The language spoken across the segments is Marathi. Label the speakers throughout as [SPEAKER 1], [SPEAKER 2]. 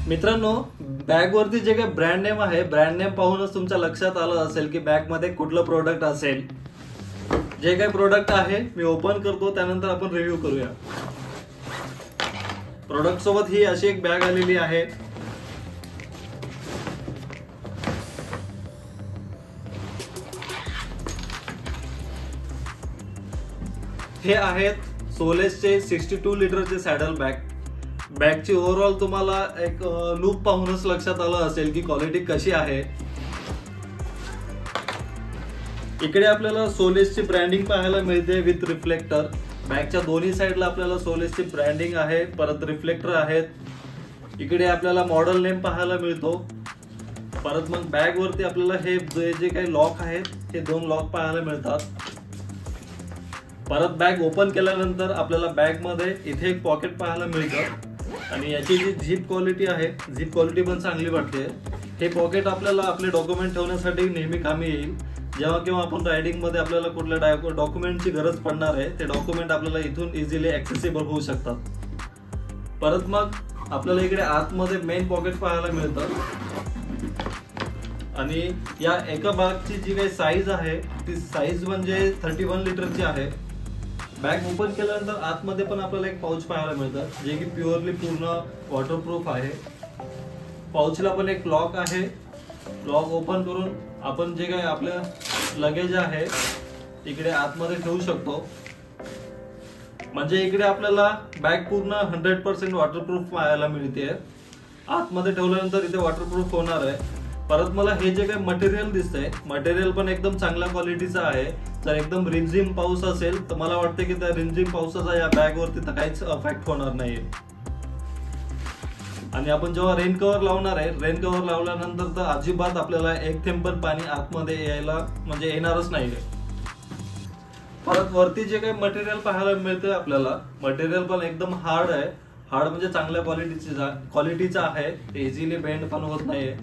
[SPEAKER 1] मित्रांनो, बॅग वरती जे काही ब्रँड नेम आहे, ब्रँड नेम पाहूनच तुमच्या लक्षात आलं असेल की बॅग मध्ये कुठलं प्रोडक्ट असेल. जे काही प्रोडक्ट आहे मी ओपन करतो, त्यानंतर आपण रिव्ह्यू करूया. प्रोडक्ट सोबत ही अशी एक बॅग आलेली आहे. हे आहेत सोलेसचे 62 लिटरचे सॅडल बॅग. बॅगची ओव्हरऑल तुम्हाला एक लुक पाहूनच लक्षात आलं असेल की क्वालिटी कशी आहे. इकडे आपल्याला सोलेसची ब्रँडिंग पाहायला मिळते विथ रिफ्लेक्टर. बॅगच्या दोन्ही साईडला आपल्याला सोलेसची ब्रँडिंग आहे, परत रिफ्लेक्टर आहेत. इकडे आपल्याला मॉडेल नेम पाहायला मिळतो. परत मग बॅग वरती आपल्याला हे जे काही लॉक आहेत हे 2 लॉक पाहायला मिळतात. परत बॅग ओपन केल्यानंतर आपल्याला बॅग मध्ये इथे एक पॉकेट पाहायला मिळतं आणि याची जी झिप क्वालिटी आहे, झिप क्वालिटी पण चांगली वाटते. हे पॉकेट आपल्याला आपले डॉक्युमेंट ठेवण्यासाठी नेहमी कामी येईल. जेव्हा केव्हा आपण रायडिंग मध्ये आपल्याला कुठल्या डॉक्युमेंटची गरज पडणार आहे, ते डॉक्युमेंट आपल्याला इथून इझिली ऍक्सेसिबल होऊ शकतात. परत मग आपल्याला इकडे आतमध्ये मेन पॉकेट पाहायला मिळतं आणि या एका बॅगची जी काही साईज आहे ती साईज म्हणजे 31 लिटरची आहे. बॅग ओपन केल्यानंतर आतमध्ये पण आपल्याला एक पाऊच पाहायला मिळतं, जे की प्युअरली पूर्ण वॉटरप्रूफ आहे. पाऊचला पण एक लॉक आहे. लॉक ओपन करून आपण जे काही आपलं लगेज आहे इकडे आतमध्ये ठेवू शकतो. म्हणजे इकडे आपल्याला बॅग पूर्ण 100% वॉटरप्रूफ पाहायला मिळते. आतमध्ये ठेवल्यानंतर इथे वॉटरप्रूफ होणार आहे. परत मला हे जे काही मटेरियल दिसतंय, मटेरियल पण एकदम चांगल्या क्वालिटीचं आहे. जर एकदम रिमझिम पाऊस असेल तर मला वाटतं की त्या रिमझिम पावसाचा या बॅग वरती तर काहीच इफेक्ट होणार नाहीये. आणि आपण जेव्हा रेन कव्हर लावणार आहे, रेन कव्हर लावल्यानंतर तर अजिबात आपल्याला एक थेंब पण पाणी आतमध्ये यायला म्हणजे येणारच नाहीये. परत वरती जे काही मटेरियल पाहायला मिळतंय आपल्याला, मटेरियल पण एकदम हार्ड आहे. हार्ड म्हणजे चांगल्या क्वालिटीचं आहे. इझिली बेंड पण होत नाहीये.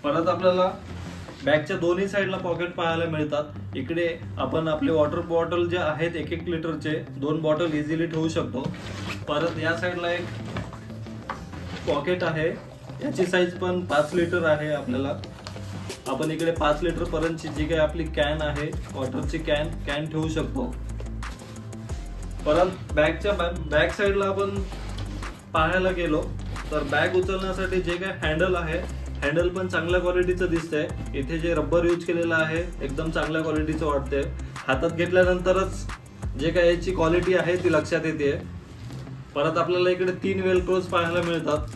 [SPEAKER 1] परत आपल्याला बॅगच्या दोन्ही साईडला पॉकेट पाहायला मिळतात. इकडे आपण आपले वॉटर बॉटल जे आहेत 1-1 लिटरचे 2 बॉटल इझिली ठेवू शकतो. परत या साईडला एक पॉकेट आहे. याची साईज पण 5 लिटर आहे. आपल्याला आपण इकडे 5 लिटर पर्यंतची जी काही आपली कॅन आहे, वॉटरची कॅन ठेवू शकतो. परत बॅगच्या बॅक साईडला आपण पाहायला गेलो तर बॅग उचलण्यासाठी जे काही हँडल आहे, हँडल पण चांगल्या क्वालिटीचं दिसतंय. इथे जे रबर यूज केलेलं आहे एकदम चांगल्या क्वालिटीचं वाटतंय. हातात घेतल्यानंतरच जे काही याची क्वालिटी आहे ती लक्षात येते. परत आपल्याला इकडे 3 वेलक्रोज पाहायला मिळतात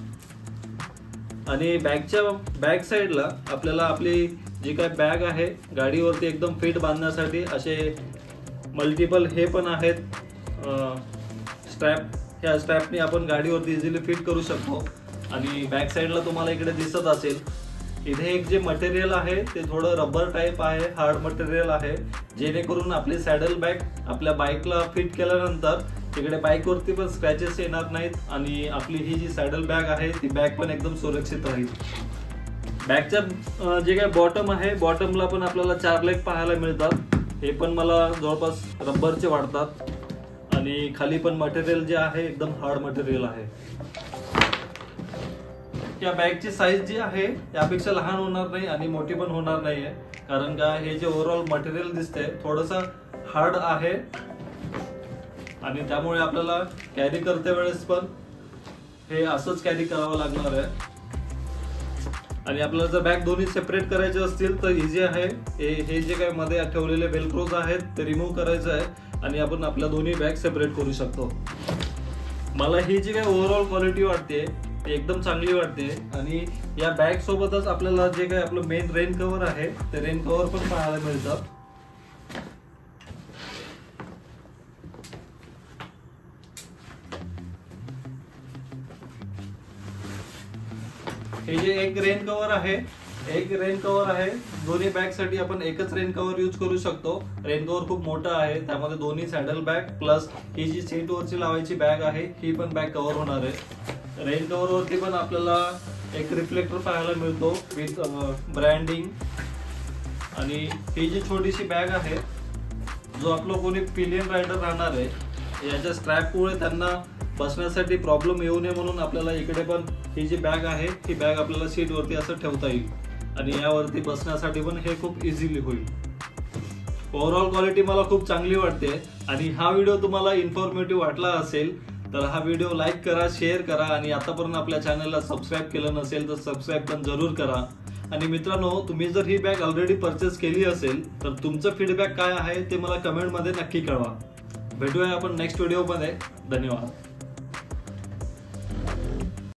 [SPEAKER 1] आणि बॅगच्या बॅक साईडला आपल्याला आपली जी काही बॅग आहे गाडीवरती एकदम फिट बांधण्यासाठी असे मल्टिपल हे पण आहेत स्ट्रॅप. ह्या स्ट्रॅपने आपण गाडीवरती इझिली फिट करू शकतो. आणि बॅक साईडला तुम्हाला इकडे दिसत असेल इथे एक जे मटेरियल आहे ते थोडं रबर टाईप आहे, हार्ड मटेरियल आहे, जेणेकरून आपली सॅडल बॅग आपल्या बाईकला फिट केल्यानंतर तिकडे बाईकवरती पण स्क्रॅचेस येणार नाहीत आणि आपली ही जी सॅडल बॅग आहे ती बॅग पण एकदम सुरक्षित राहील. बॅगच्या जे काही बॉटम आहे, बॉटमला पण आपल्याला 4 लेग पाहायला मिळतात. हे पण मला जवळपास रबरचे वाटतात आणि खाली पण मटेरियल जे आहे एकदम हार्ड मटेरियल आहे. या बॅगची साईज जी आहे यापेक्षा लहान होणार नाही आणि मोठी पण होणार नाहीये, कारण का हे जे ओव्हरऑल मटेरियल दिसतंय थोडंसं हार्ड आहे आणि त्यामुळे आपल्याला कॅरी करते वेळेस पण हे असंच कॅरी करावं लागणार आहे. आणि आपल्याला जर बॅग दोन्ही सेपरेट करायचे असतील तर इझी आहे. हे जे काही मध्ये ठेवलेले वेलक्रोज आहेत ते रिमूव्ह करायचं आहे आणि आपण आपल्या दोन्ही बॅग सेपरेट करू शकतो. मला ही जी काही ओव्हरऑल क्वालिटी वाटते एकदम चांगली वाटते. आणि या बॅग सोबतच आपल्याला जे काही आपलं मेन रेन कव्हर आहे ते रेन कव्हर पण पाहायला मिळतं. हे जे एक रेन कव्हर आहे, दोन्ही बॅग साठी आपण एकच रेन कव्हर यूज करू शकतो. रेन कव्हर खूप मोठा आहे, त्यामध्ये दोन्ही सॅडल बॅग प्लस ही जी सीट वरची लावायची बॅग आहे ही पण बॅग कव्हर होणार आहे. रेन कव्हर वरती पण आपल्याला एक रिफ्लेक्टर पाहायला मिळतो विथ ब्रँडिंग. आणि ही जी छोटीशी बॅग आहे, जो आपलं कोणी पिलियन रायडर राहणार आहे याच्या स्ट्रॅपमुळे त्यांना बसण्यासाठी प्रॉब्लेम येऊ नये म्हणून आपल्याला इकडे पण ही जी बॅग आहे ही बॅग आपल्याला सीट वरती असं ठेवता येईल आणि यावरती बसण्यासाठी पण हे खूप इझिली होईल. ओव्हरऑल क्वालिटी मला खूप चांगली वाटते आणि हा व्हिडिओ तुम्हाला इन्फॉर्मेटिव्ह वाटला असेल तर हा व्हिडिओ लाईक करा, शेअर करा आणि आतापर्यंत आपल्या चॅनलला सबस्क्राईब केलं नसेल तर सबस्क्राईब पण जरूर करा. आणि मित्रांनो, तुम्ही जर ही बॅग ऑलरेडी परचेस केली असेल तर तुमचं फीडबॅक काय आहे ते मला कमेंटमध्ये नक्की कळवा. भेटूया आपण नेक्स्ट व्हिडिओमध्ये. धन्यवाद.